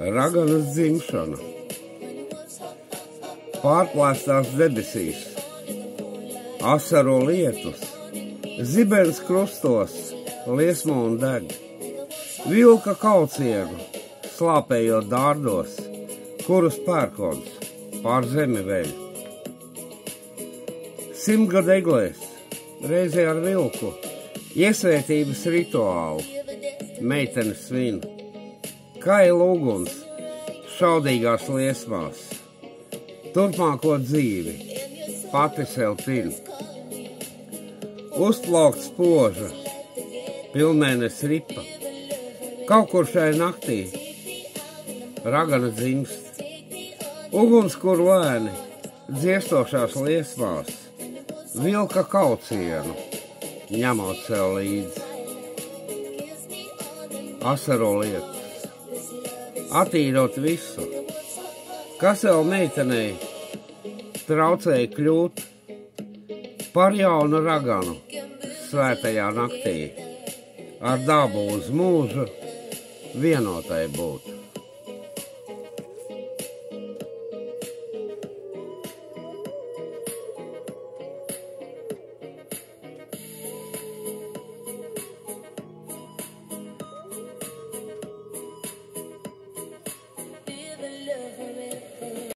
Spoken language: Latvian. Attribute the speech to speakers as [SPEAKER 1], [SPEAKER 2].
[SPEAKER 1] Raganas dzimšana, pārplēstās debesīs, asaru lietus, zibens krustos, liesmo un deg, vilka kaucienu, slāpējot dārdos, kurus pērkons pār zemi veļ. Simtgad eglēs, reizē ar vilku, iesvētības rituālu, meitenes svin, kaila uguns, šaudīgās liesmās, turpmāko dzīvi, pati sev tin. Uzplaukt spoža, pilnmēnes ripa, kaut kur šai naktī, ragana dzimst, uguns, kur lēni, dziestošās liesmās, vilka kaucienu, ņemot sev līdzi. Asaru lietus, attīrot visu, kas vēl meitenei traucēja kļūt par jaunu raganu svētajā naktī, ar dabu uz mūžu vienotai būt.